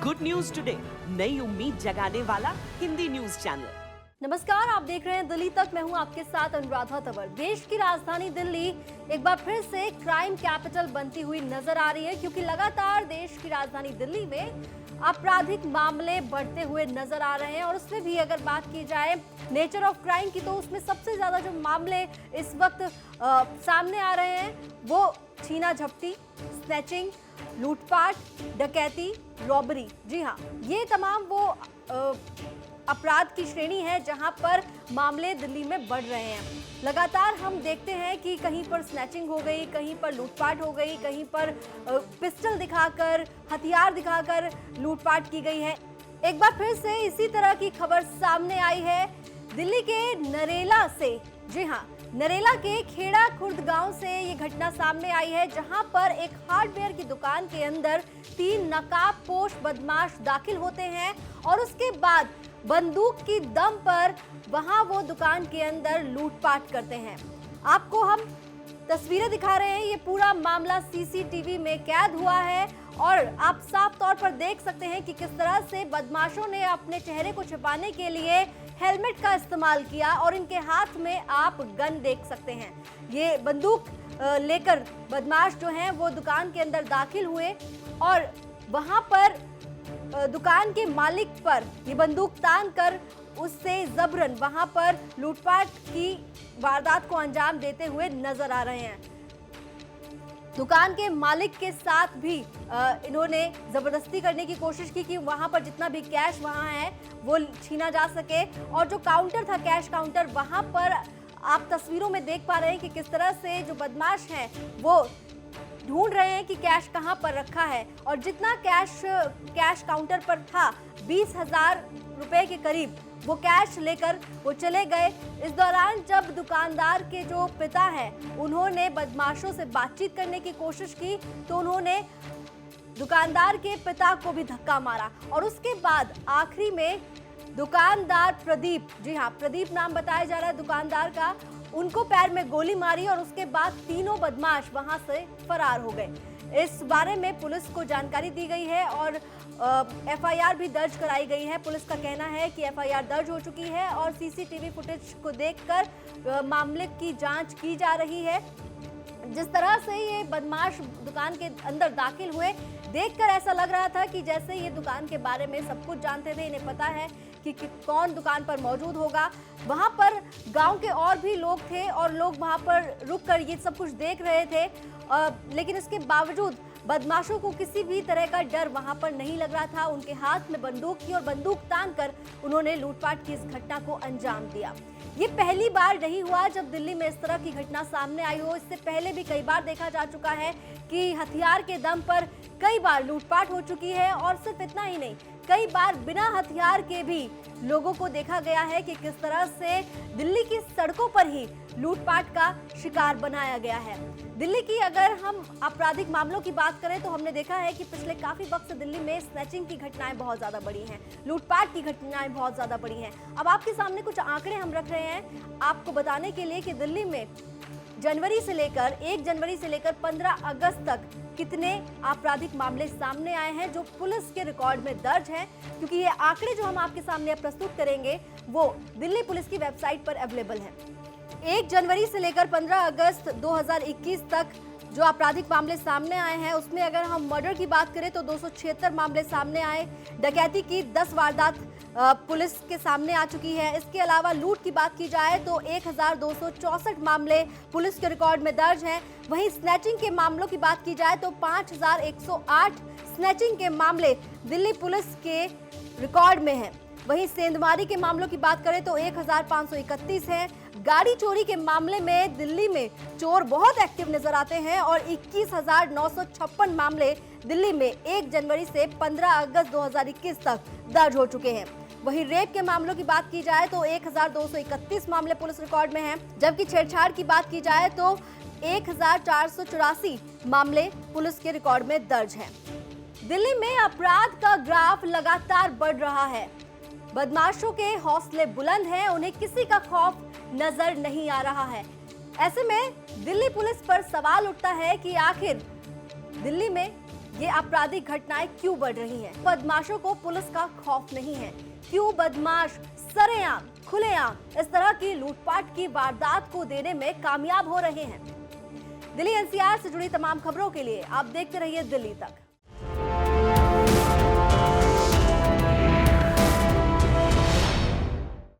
Good news today, नई उम्मीद जगाने वाला हिंदी न्यूज चैनल। नमस्कार, आप देख रहे हैं दिल्ली तक। मैं हूं आपके साथ अनुराधा तंवर। देश की राजधानी दिल्ली एक बार फिर से क्राइम कैपिटल बनती हुई नजर आ रही है, क्योंकि लगातार देश की राजधानी दिल्ली में आपराधिक मामले बढ़ते हुए नजर आ रहे हैं। और उसमें भी अगर बात की जाए नेचर ऑफ क्राइम की, तो उसमें सबसे ज्यादा जो मामले इस वक्त सामने आ रहे हैं वो छीना झपटी, स्नैचिंग, लूटपाट, डकैती, रॉबरी। जी हाँ, ये तमाम वो अपराध की श्रेणी है जहां पर मामले दिल्ली में बढ़ रहे हैं। लगातार हम देखते हैं कि कहीं पर स्नैचिंग हो गई, कहीं पर लूटपाट हो गई, कहीं पर पिस्टल दिखाकर, हथियार दिखाकर लूटपाट की गई है। एक बार फिर से इसी तरह की खबर सामने आई है दिल्ली के नरेला से। जी हाँ, नरेला के खेड़ा खुर्द गांव से ये घटना सामने आई है, जहां पर एक हार्डवेयर की दुकान के अंदर 3 नकाबपोश बदमाश दाखिल होते हैं और उसके बाद बंदूक की दम पर वहां वो दुकान के अंदर लूटपाट करते हैं। आपको हम तस्वीरें दिखा रहे हैं, ये पूरा मामला सीसीटीवी में कैद हुआ है और आप साफ तौर पर देख सकते हैं कि किस तरह से बदमाशों ने अपने चेहरे को छिपाने के लिए हेलमेट का इस्तेमाल किया और इनके हाथ में आप गन देख सकते हैं। ये बंदूक लेकर बदमाश जो हैं वो दुकान के अंदर दाखिल हुए और वहां पर दुकान के मालिक पर ये बंदूक तान कर उससे जबरन वहां पर लूटपाट की वारदात को अंजाम देते हुए नजर आ रहे हैं। दुकान के मालिक के साथ भी इन्होंने जबरदस्ती करने की कोशिश की कि वहां पर जितना भी कैश वहां है वो छीना जा सके। और जो काउंटर था, कैश काउंटर, वहां पर आप तस्वीरों में देख पा रहे हैं कि किस तरह से जो बदमाश हैं वो ढूंढ रहे हैं कि कैश कहां पर रखा है। और जितना कैश काउंटर पर था 20,000 रुपए के करीब, वो कैश लेकर वो चले गए। इस दौरान जब दुकानदार के जो पिता हैं उन्होंने बदमाशों से बातचीत करने की कोशिश की, तो उन्होंने दुकानदार के पिता को भी धक्का मारा और उसके बाद आखिरी में दुकानदार प्रदीप, जी हाँ प्रदीप नाम बताया जा रहा है दुकानदार का, उनको पैर में गोली मारी और उसके बाद तीनों बदमाश वहां से फरार हो गए। इस बारे में पुलिस को जानकारी दी गई है और एफआईआर भी दर्ज कराई गई है। पुलिस का कहना है कि एफआईआर दर्ज हो चुकी है और सीसीटीवी फुटेज को देखकर मामले की जांच की जा रही है। जिस तरह से ये बदमाश दुकान के अंदर दाखिल हुए, देखकर ऐसा लग रहा था कि जैसे ये दुकान के बारे में सब कुछ जानते थे, इन्हें पता है कि कौन दुकान पर मौजूद होगा। वहां पर गांव के और भी लोग थे और लोग वहां पर रुककर ये सब कुछ देख रहे थे, लेकिन इसके बावजूद बदमाशों को किसी भी तरह का डर वहां पर नहीं लग रहा था। उनके हाथ में बंदूक थी और बंदूक तानकर उन्होंने लूटपाट की इस घटना को अंजाम दिया। ये पहली बार नहीं हुआ जब दिल्ली में इस तरह की घटना सामने आई हो। इससे पहले भी कई बार देखा जा चुका है कि हथियार के दम पर कई बार लूटपाट हो चुकी है। और सिर्फ इतना ही नहीं, कई बार बिना हथियार के भी लोगों को देखा गया है कि किस तरह से दिल्ली की सड़कों पर ही लूटपाट का शिकार बनाया गया है। दिल्ली की अगर हम आपराधिक मामलों की बात करें तो हमने देखा है कि पिछले काफी वक्त से दिल्ली में स्नैचिंग की घटनाएं बहुत ज्यादा बढ़ी हैं, लूटपाट की घटनाएं बहुत ज्यादा बढ़ी हैं। अब आपके सामने कुछ आंकड़े हम रख रहे हैं आपको बताने के लिए कि दिल्ली में 1 जनवरी से लेकर 15 अगस्त तक कितने आपराधिक मामले सामने आए हैं जो पुलिस के रिकॉर्ड में दर्ज हैं। क्योंकि ये आंकड़े जो हम आपके सामने प्रस्तुत करेंगे वो दिल्ली पुलिस की वेबसाइट पर अवेलेबल है। 1 जनवरी से लेकर 15 अगस्त 2021 तक जो आपराधिक मामले सामने आए हैं, उसमें अगर हम मर्डर की बात करें तो 276 मामले सामने आए। डकैती की 10 वारदात पुलिस के सामने आ चुकी है। इसके अलावा लूट की बात की जाए तो 1264 मामले पुलिस के रिकॉर्ड में दर्ज हैं। वहीं स्नैचिंग के मामलों की बात की जाए तो 5108 स्नैचिंग के मामले दिल्ली पुलिस के रिकॉर्ड में हैं। वहीं सेंधमारी के मामलों की बात करें तो 1531 हैं। गाड़ी चोरी के मामले में दिल्ली में चोर बहुत एक्टिव नजर आते हैं और 21,956 मामले दिल्ली में 1 जनवरी से 15 अगस्त 2021 तक दर्ज हो चुके हैं। वहीं रेप के मामलों की बात की जाए तो 1231 मामले पुलिस रिकॉर्ड में हैं, जबकि छेड़छाड़ की बात की जाए तो 1484 मामले पुलिस के रिकॉर्ड में दर्ज हैं। दिल्ली में अपराध का ग्राफ लगातार बढ़ रहा है। बदमाशों के हौसले बुलंद हैं, उन्हें किसी का खौफ नजर नहीं आ रहा है। ऐसे में दिल्ली पुलिस पर सवाल उठता है कि आखिर दिल्ली में ये आपराधिक घटनाएं क्यों बढ़ रही हैं? बदमाशों को पुलिस का खौफ नहीं है। क्यों बदमाश सरेआम खुलेआम इस तरह की लूटपाट की वारदात को देने में कामयाब हो रहे हैं? दिल्ली एनसीआर से जुड़ी तमाम खबरों के लिए आप देखते रहिए दिल्ली तक।